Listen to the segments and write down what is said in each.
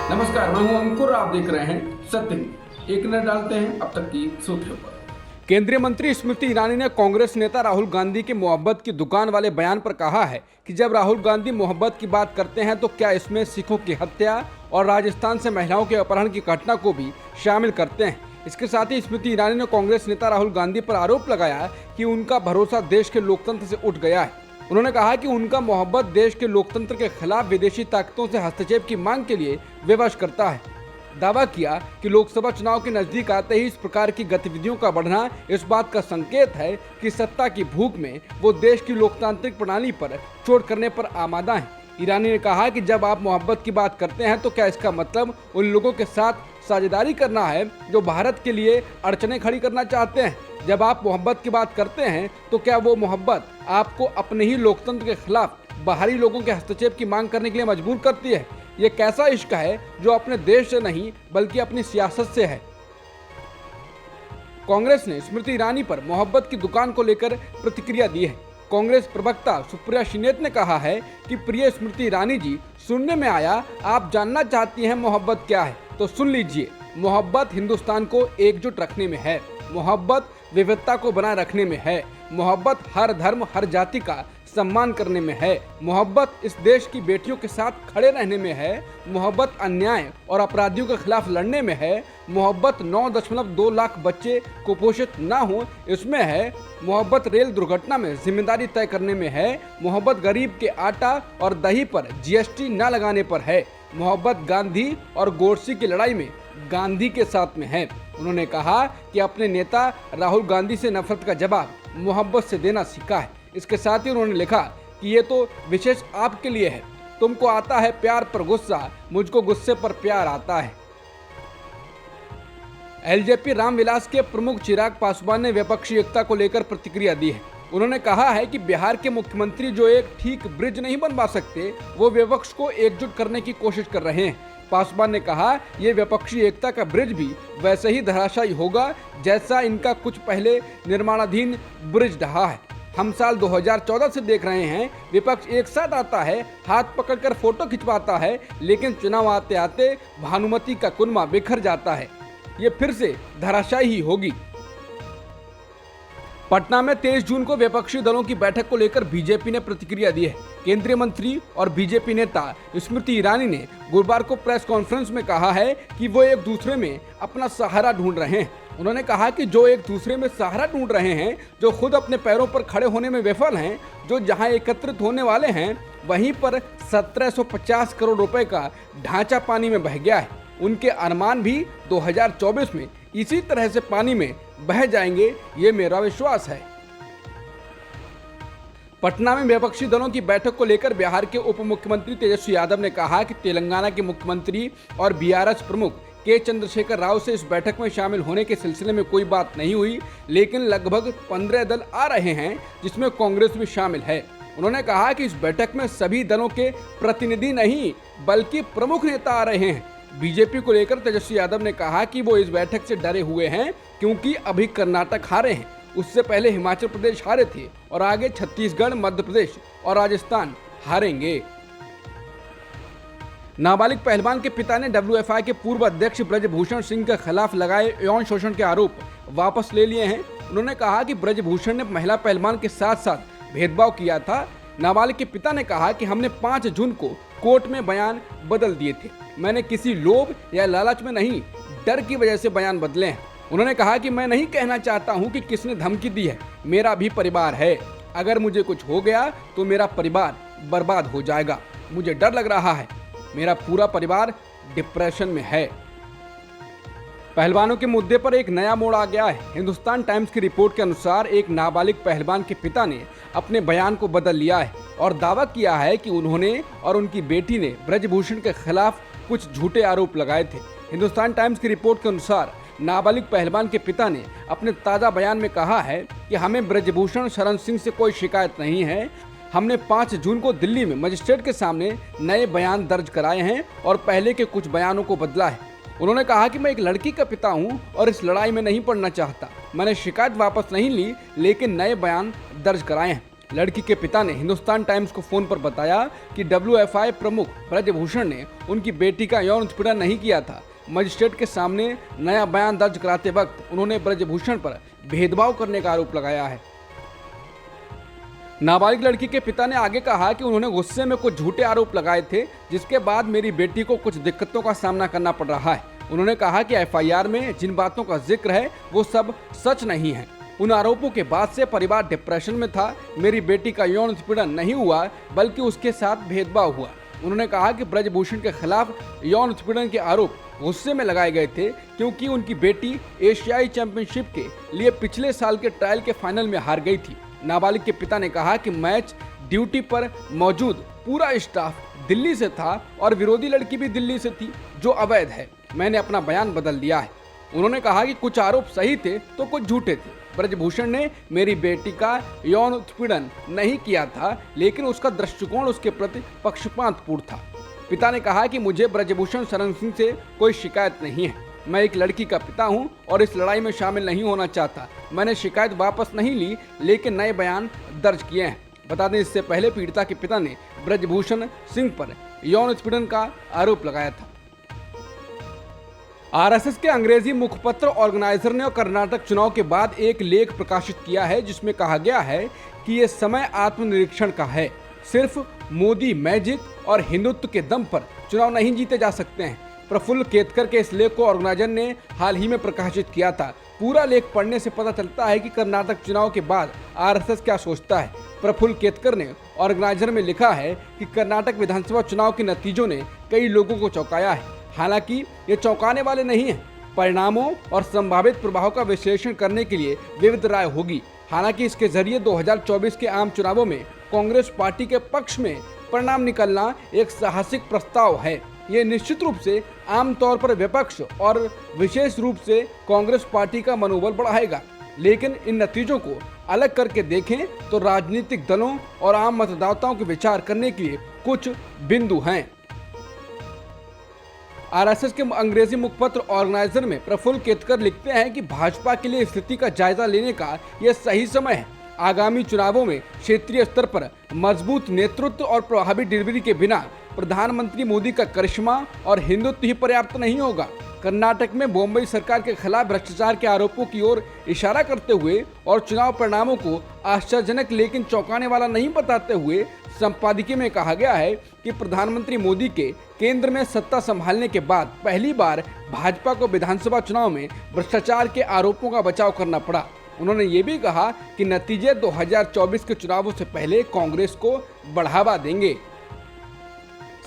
नमस्कार, मैं हूं अंकुर। आप देख रहे हैं सत्य न्यूज़। एक नजर डालते हैं अब तक की सुर्खियों पर। केंद्रीय मंत्री स्मृति ईरानी ने कांग्रेस नेता राहुल गांधी के मोहब्बत की दुकान वाले बयान पर कहा है कि जब राहुल गांधी मोहब्बत की बात करते हैं तो क्या इसमें सिखों की हत्या और राजस्थान से महिलाओं के अपहरण की घटना को भी शामिल करते हैं। इसके साथ ही स्मृति ईरानी ने कांग्रेस नेता राहुल गांधी पर आरोप लगाया कि उनका भरोसा देश के लोकतंत्र से उठ गया है। उन्होंने कहा कि उनका मोहब्बत देश के लोकतंत्र के खिलाफ विदेशी ताकतों से हस्तक्षेप की मांग के लिए विवश करता है। दावा किया कि लोकसभा चुनाव के नजदीक आते ही इस प्रकार की गतिविधियों का बढ़ना इस बात का संकेत है कि सत्ता की भूख में वो देश की लोकतांत्रिक प्रणाली पर चोट करने पर आमादा हैं। ईरानी ने कहा कि जब आप मोहब्बत की बात करते हैं तो क्या इसका मतलब उन लोगों के साथ साझेदारी करना है जो भारत के लिए अड़चनें खड़ी करना चाहते हैं? जब आप मोहब्बत की बात करते हैं तो क्या वो मोहब्बत आपको अपने ही लोकतंत्र के खिलाफ बाहरी लोगों के हस्तक्षेप की मांग करने के लिए मजबूर करती है? ये कैसा इश्क है जो अपने देश से नहीं बल्कि अपनी सियासत से है? कांग्रेस ने स्मृति ईरानी पर मोहब्बत की दुकान को लेकर प्रतिक्रिया दी है। कांग्रेस प्रवक्ता सुप्रिया शिनेत ने कहा है कि प्रिय स्मृति ईरानी जी, सुनने में आया आप जानना चाहती हैं मोहब्बत क्या है, तो सुन लीजिए। मोहब्बत हिंदुस्तान को एकजुट रखने में है, मोहब्बत विविधता को बनाए रखने में है, मोहब्बत हर धर्म हर जाति का सम्मान करने में है, मोहब्बत इस देश की बेटियों के साथ खड़े रहने में है, मोहब्बत अन्याय और अपराधियों के खिलाफ लड़ने में है, मोहब्बत 9.2 लाख बच्चे कुपोषित ना हो इसमें है, मोहब्बत रेल दुर्घटना में जिम्मेदारी तय करने में है, मोहब्बत गरीब के आटा और दही पर जीएसटी न लगाने पर है, मोहब्बत गांधी और गोडसे की लड़ाई में गांधी के साथ में है। उन्होंने कहा कि अपने नेता राहुल गांधी से नफरत का जवाब मोहब्बत से देना सीखा है। इसके साथ ही उन्होंने लिखा कि ये तो विशेष आपके लिए है, तुमको आता है प्यार पर गुस्सा, मुझको गुस्से पर प्यार आता है। एलजेपी रामविलास के प्रमुख चिराग पासवान ने विपक्षी एकता को लेकर प्रतिक्रिया दी है। उन्होंने कहा है कि बिहार के मुख्यमंत्री जो एक ठीक ब्रिज नहीं बनवा सकते, वो विपक्ष को एकजुट करने की कोशिश कर रहे हैं। पासवान ने कहा ये विपक्षी एकता का ब्रिज भी वैसे ही धराशायी होगा जैसा इनका कुछ पहले निर्माणाधीन ब्रिज रहा है। हम साल 2014 से देख रहे हैं, विपक्ष एक साथ आता है, हाथ पकड़कर फोटो खिंचवाता है, लेकिन चुनाव आते आते भानुमति का कुनबा बिखर जाता है। ये फिर से धराशायी ही होगी। पटना में 23 जून को विपक्षी दलों की बैठक को लेकर बीजेपी ने प्रतिक्रिया दी है। केंद्रीय मंत्री और बीजेपी नेता स्मृति ईरानी ने गुरुवार को प्रेस कॉन्फ्रेंस में कहा है कि वो एक दूसरे में अपना सहारा ढूंढ रहे हैं। उन्होंने कहा कि जो एक दूसरे में सहारा ढूंढ रहे हैं, जो खुद अपने पैरों पर खड़े होने में विफल हैं, जो जहां एकत्रित होने वाले हैं वहीं पर 1750 करोड़ रुपए का ढांचा पानी में बह गया है। उनके अनुमान भी 2024 में इसी तरह से पानी में बह जाएंगे, ये मेरा विश्वास है। पटना में विपक्षी दलों की बैठक को लेकर बिहार के उप मुख्यमंत्री तेजस्वी यादव ने कहा कि तेलंगाना के मुख्यमंत्री और बीआरएस प्रमुख के चंद्रशेखर राव से इस बैठक में शामिल होने के सिलसिले में कोई बात नहीं हुई, लेकिन लगभग 15 दल आ रहे हैं जिसमें कांग्रेस भी शामिल है। उन्होंने कहा कि इस बैठक में सभी दलों के प्रतिनिधि नहीं बल्कि प्रमुख नेता आ रहे हैं। बीजेपी को लेकर तेजस्वी यादव ने कहा कि वो इस बैठक से डरे हुए हैं क्योंकि अभी कर्नाटक हारे हैं, उससे पहले हिमाचल प्रदेश हारे थे और आगे छत्तीसगढ़, मध्य प्रदेश और राजस्थान हारेंगे। नाबालिग पहलवान के पिता ने डब्ल्यूएफआई के पूर्व अध्यक्ष ब्रजभूषण सिंह के खिलाफ लगाए यौन शोषण के आरोप वापस ले लिए हैं। उन्होंने कहा कि ब्रजभूषण ने महिला पहलवान के साथ साथ भेदभाव किया था। नाबालिग के पिता ने कहा कि हमने 5 जून को कोर्ट में बयान बदल दिए थे, मैंने किसी लोभ या लालच में नहीं, डर की वजह से बयान बदले हैं। उन्होंने कहा कि मैं नहीं कहना चाहता हूं कि किसने धमकी दी है, मेरा भी परिवार है, अगर मुझे कुछ हो गया तो मेरा परिवार बर्बाद हो जाएगा, मुझे डर लग रहा है, मेरा पूरा परिवार डिप्रेशन में है। पहलवानों के मुद्दे पर एक नया मोड़ आ गया है। हिंदुस्तान टाइम्स की रिपोर्ट के अनुसार एक नाबालिग पहलवान के पिता ने अपने बयान को बदल लिया है और दावा किया है कि उन्होंने और उनकी बेटी ने ब्रजभूषण के खिलाफ कुछ झूठे आरोप लगाए थे। हिंदुस्तान टाइम्स की रिपोर्ट के अनुसार नाबालिग पहलवान के पिता ने अपने ताज़ा बयान में कहा है कि हमें ब्रजभूषण शरण सिंह से कोई शिकायत नहीं है, हमने 5 जून को दिल्ली में मजिस्ट्रेट के सामने नए बयान दर्ज कराए हैं और पहले के कुछ बयानों को बदला है। उन्होंने कहा कि मैं एक लड़की का पिता हूं और इस लड़ाई में नहीं पड़ना चाहता, मैंने शिकायत वापस नहीं ली लेकिन नए बयान दर्ज कराए हैं। लड़की के पिता ने हिंदुस्तान टाइम्स को फोन पर बताया कि WFI प्रमुख ब्रजभूषण ने उनकी बेटी का यौन उत्पीड़न नहीं किया था। मजिस्ट्रेट के सामने नया बयान दर्ज कराते वक्त उन्होंने ब्रजभूषण पर भेदभाव करने का आरोप लगाया है। नाबालिग लड़की के पिता ने आगे कहा कि उन्होंने गुस्से में कुछ झूठे आरोप लगाए थे, जिसके बाद मेरी बेटी को कुछ दिक्कतों का सामना करना पड़ रहा है। उन्होंने कहा कि FIR में जिन बातों का जिक्र है वो सब सच नहीं है। उन आरोपों के बाद से परिवार डिप्रेशन में था। मेरी बेटी का यौन उत्पीड़न नहीं हुआ बल्कि उसके साथ भेदभाव हुआ। उन्होंने कहा कि ब्रजभूषण के खिलाफ यौन उत्पीड़न के आरोप गुस्से में लगाए गए थे क्योंकि उनकी बेटी एशियाई चैंपियनशिप के लिए पिछले साल के ट्रायल के फाइनल में हार गई थी। नाबालिग के पिता ने कहा कि मैच ड्यूटी पर मौजूद पूरा स्टाफ दिल्ली से था और विरोधी लड़की भी दिल्ली से थी, जो अवैध है। मैंने अपना बयान बदल दिया है। उन्होंने कहा कि कुछ आरोप सही थे तो कुछ झूठे थे। ब्रजभूषण ने मेरी बेटी का यौन उत्पीड़न नहीं किया था, लेकिन उसका दृष्टिकोण उसके प्रति पक्षपातपूर्ण था। पिता ने कहा कि मुझे ब्रजभूषण शरण सिंह से कोई शिकायत नहीं है। मैं एक लड़की का पिता हूं और इस लड़ाई में शामिल नहीं होना चाहता। मैंने शिकायत वापस नहीं ली, लेकिन नए बयान दर्ज किए हैं। बता दें, इससे पहले पीड़िता के पिता ने ब्रजभूषण सिंह पर यौन उत्पीड़न का आरोप लगाया था। RSS के अंग्रेजी मुखपत्र ऑर्गेनाइजर ने कर्नाटक चुनाव के बाद एक लेख प्रकाशित किया है, जिसमें कहा गया है कि ये समय आत्मनिरीक्षण का है। सिर्फ मोदी मैजिक और हिंदुत्व के दम पर चुनाव नहीं जीते जा सकते हैं। प्रफुल्ल केतकर के इस लेख को ऑर्गेनाइजर ने हाल ही में प्रकाशित किया था। पूरा लेख पढ़ने से पता चलता है कि कर्नाटक चुनाव के बाद RSS क्या सोचता है। प्रफुल्ल केतकर ने ऑर्गेनाइजर में लिखा है कि कर्नाटक विधानसभा चुनाव के नतीजों ने कई लोगों को चौंकाया है। हालांकि ये चौंकाने वाले नहीं हैं। परिणामों और संभावित प्रभाव का विश्लेषण करने के लिए विविध राय होगी। हालांकि इसके जरिए 2024 के आम चुनावों में कांग्रेस पार्टी के पक्ष में परिणाम निकलना एक साहसिक प्रस्ताव है। ये निश्चित रूप से आमतौर पर विपक्ष और विशेष रूप से कांग्रेस पार्टी का मनोबल बढ़ाएगा। लेकिन इन नतीजों को अलग करके देखें तो राजनीतिक दलों और आम मतदाताओं के विचार करने के लिए कुछ बिंदु हैं। RSS के अंग्रेजी मुखपत्र ऑर्गेनाइजर में प्रफुल्ल केतकर लिखते हैं कि भाजपा के लिए स्थिति का जायजा लेने का यह सही समय है। आगामी चुनावों में क्षेत्रीय स्तर पर मजबूत नेतृत्व और प्रभावी डिलीवरी के बिना प्रधानमंत्री मोदी का करिश्मा और हिंदुत्व ही पर्याप्त नहीं होगा। कर्नाटक में बॉम्बे सरकार के खिलाफ भ्रष्टाचार के आरोपों की ओर इशारा करते हुए और चुनाव परिणामों को आश्चर्यजनक लेकिन चौंकाने वाला नहीं बताते हुए संपादकीय में कहा गया है कि प्रधानमंत्री मोदी के केंद्र में सत्ता संभालने के बाद पहली बार भाजपा को विधानसभा चुनाव में भ्रष्टाचार के आरोपों का बचाव करना पड़ा। उन्होंने ये भी कहा कि नतीजे 2024 के चुनावों से पहले कांग्रेस को बढ़ावा देंगे।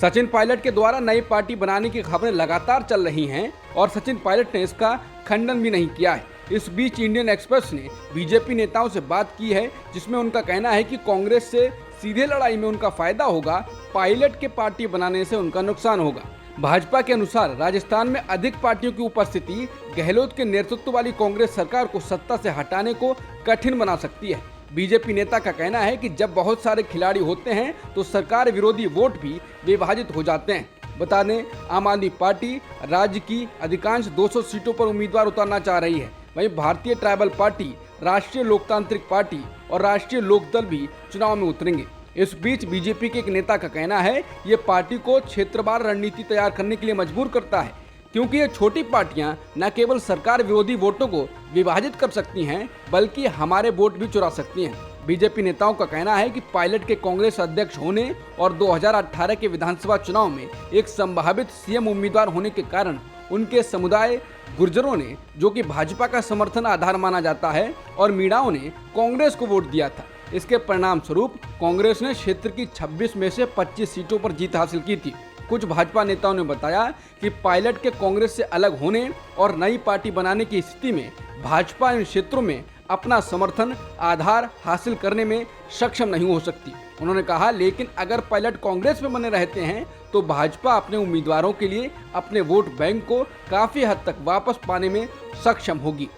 सचिन पायलट के द्वारा नई पार्टी बनाने की खबरें लगातार चल रही हैं और सचिन पायलट ने इसका खंडन भी नहीं किया है। इस बीच इंडियन एक्सप्रेस ने बीजेपी नेताओं से बात की है, जिसमें उनका कहना है कि कांग्रेस से सीधे लड़ाई में उनका फायदा होगा, पायलट के पार्टी बनाने से उनका नुकसान होगा। भाजपा के अनुसार राजस्थान में अधिक पार्टियों की उपस्थिति गहलोत के नेतृत्व वाली कांग्रेस सरकार को सत्ता से हटाने को कठिन बना सकती है। बीजेपी नेता का कहना है कि जब बहुत सारे खिलाड़ी होते हैं तो सरकार विरोधी वोट भी विभाजित हो जाते हैं। बता दें, आम आदमी पार्टी राज्य की अधिकांश 200 सीटों पर उम्मीदवार उतारना चाह रही है। वहीं भारतीय ट्राइबल पार्टी, राष्ट्रीय लोकतांत्रिक पार्टी और राष्ट्रीय लोकदल भी चुनाव में उतरेंगे। इस बीच बीजेपी के एक नेता का कहना है ये पार्टी को क्षेत्रवार रणनीति तैयार करने के लिए मजबूर करता है, क्योंकि ये छोटी पार्टियां न केवल सरकार विरोधी वोटों को विभाजित कर सकती हैं बल्कि हमारे वोट भी चुरा सकती हैं। बीजेपी नेताओं का कहना है कि पायलट के कांग्रेस अध्यक्ष होने और 2018 के विधानसभा चुनाव में एक संभावित सीएम उम्मीदवार होने के कारण उनके समुदाय गुर्जरों ने, जो कि भाजपा का समर्थन आधार माना जाता है, और मीणाओं ने कांग्रेस को वोट दिया था। इसके परिणाम स्वरूप कांग्रेस ने क्षेत्र की 26 में से 25 सीटों पर जीत हासिल की थी। कुछ भाजपा नेताओं ने बताया कि पायलट के कांग्रेस से अलग होने और नई पार्टी बनाने की स्थिति में भाजपा इन क्षेत्रों में अपना समर्थन आधार हासिल करने में सक्षम नहीं हो सकती। उन्होंने कहा, लेकिन अगर पायलट कांग्रेस में बने रहते हैं तो भाजपा अपने उम्मीदवारों के लिए अपने वोट बैंक को काफी हद तक वापस पाने में सक्षम होगी।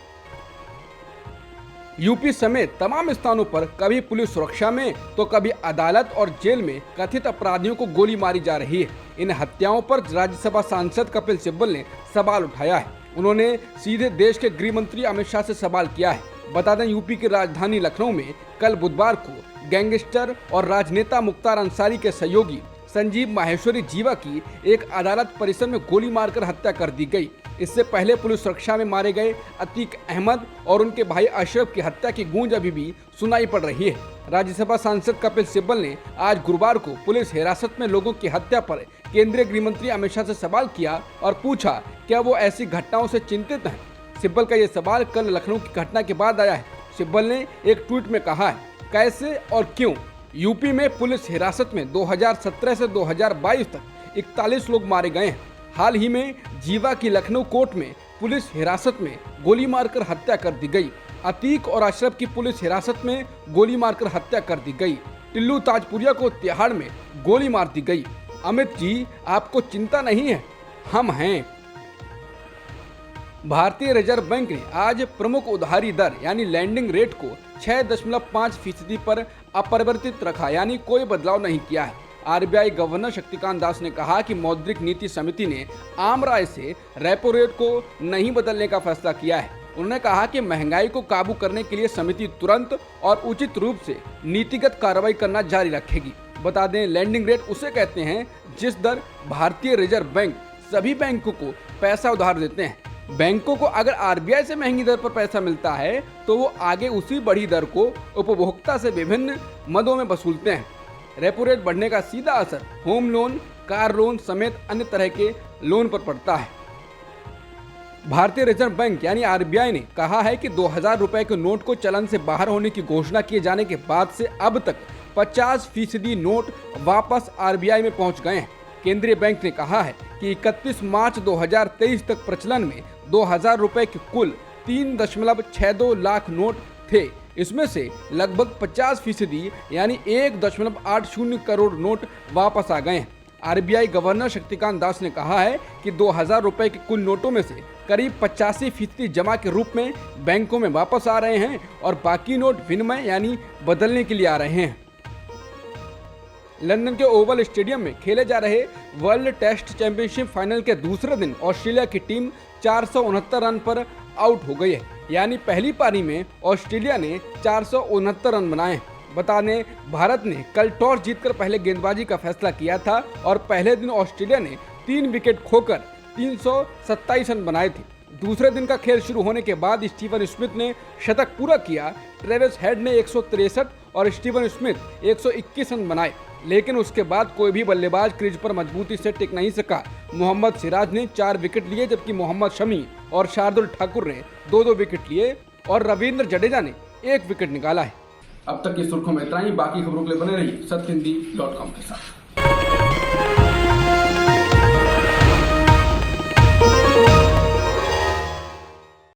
यूपी समेत तमाम स्थानों पर कभी पुलिस सुरक्षा में तो कभी अदालत और जेल में कथित अपराधियों को गोली मारी जा रही है। इन हत्याओं पर राज्यसभा सांसद कपिल सिब्बल ने सवाल उठाया है। उन्होंने सीधे देश के गृह मंत्री अमित शाह से सवाल किया है। बता दें यूपी की राजधानी लखनऊ में कल बुधवार को गैंगस्टर और राजनेता मुख्तार अंसारी के सहयोगी संजीव माहेश्वरी जीवा की एक अदालत परिसर में गोली मारकर हत्या कर दी गई। इससे पहले पुलिस सुरक्षा में मारे गए अतीक अहमद और उनके भाई अशरफ की हत्या की गूंज अभी भी सुनाई पड़ रही है। राज्यसभा सांसद कपिल सिब्बल ने आज गुरुवार को पुलिस हिरासत में लोगों की हत्या पर केंद्रीय गृह मंत्री अमित शाह से सवाल किया और पूछा क्या वो ऐसी घटनाओं से चिंतित हैं। सिब्बल का ये सवाल कल लखनऊ की घटना के बाद आया है। सिब्बल ने एक ट्वीट में कहा है, कैसे और क्यों यूपी में पुलिस हिरासत में 2017 से 2022 तक 41 लोग मारे गए हैं। हाल ही में जीवा की लखनऊ कोर्ट में पुलिस हिरासत में गोली मारकर हत्या कर दी गई। अतीक और अशरफ की पुलिस हिरासत में गोली मारकर हत्या कर दी गई। टिल्लू ताजपुरिया को तिहाड़ में गोली मार दी गई। अमित जी, आपको चिंता नहीं है, हम हैं। भारतीय रिजर्व बैंक ने आज प्रमुख उधारी दर यानी लैंडिंग रेट को 6.5% पर अपरिवर्तित रखा, यानी कोई बदलाव नहीं किया है। आरबीआई गवर्नर शक्तिकांत दास ने कहा कि मौद्रिक नीति समिति ने आम राय से रेपो रेट को नहीं बदलने का फैसला किया है। उन्होंने कहा कि महंगाई को काबू करने के लिए समिति तुरंत और उचित रूप से नीतिगत कार्रवाई करना जारी रखेगी। बता दें, लैंडिंग रेट उसे कहते हैं जिस दर भारतीय रिजर्व बैंक सभी बैंकों को पैसा उधार देते हैं। बैंकों को अगर आरबीआई से महंगी दर पर पैसा मिलता है तो वो आगे उसी बढ़ी दर को उपभोक्ता से विभिन्न मदों में वसूलते हैं। रेपो रेट बढ़ने का सीधा असर होम लोन, कार लोन समेत अन्य तरह के लोन पर पड़ता है। भारतीय रिजर्व बैंक यानी आरबीआई ने कहा है कि 2000 रुपए के नोट को चलन से बाहर होने की घोषणा किए जाने के बाद से अब तक 50% नोट वापस आरबीआई में पहुंच गए हैं। केंद्रीय बैंक ने कहा है कि 31 मार्च 2023 तक प्रचलन में 2000 रुपए के कुल 3.62 लाख नोट थे। इसमें से लगभग 50% यानी 1.80 करोड़ नोट वापस आ गए हैं। आरबीआई गवर्नर शक्तिकांत दास ने कहा है कि 2000 रुपए के कुल नोटों में से करीब 85% जमा के रूप में बैंकों में वापस आ रहे हैं और बाकी नोट विनिमय यानी बदलने के लिए आ रहे हैं। लंदन के ओवल स्टेडियम में खेले जा रहे वर्ल्ड टेस्ट चैंपियनशिप फाइनल के दूसरे दिन ऑस्ट्रेलिया की टीम 469 रन पर आउट हो गई है, यानी पहली पारी में ऑस्ट्रेलिया ने 469 रन बनाए। बता दें, भारत ने कल टॉस जीतकर पहले गेंदबाजी का फैसला किया था और पहले दिन ऑस्ट्रेलिया ने 3 विकेट खोकर 327 रन बनाए थे। दूसरे दिन का खेल शुरू होने के बाद स्टीवन स्मिथ ने शतक पूरा किया। ट्रेविस हेड ने 163 और स्टीवन स्मिथ 121 रन बनाए, लेकिन उसके बाद कोई भी बल्लेबाज क्रीज पर मजबूती से टिक नहीं सका। मोहम्मद सिराज ने 4 विकेट लिए, जबकि मोहम्मद शमी और शार्दुल ठाकुर ने 2-2 विकेट लिए और रविंद्र जडेजा ने 1 विकेट निकाला है। अब तक की सुर्खियों में इतना ही। बाकी खबरों के लिए बने रहिए सत्यहिंदी.com के साथ।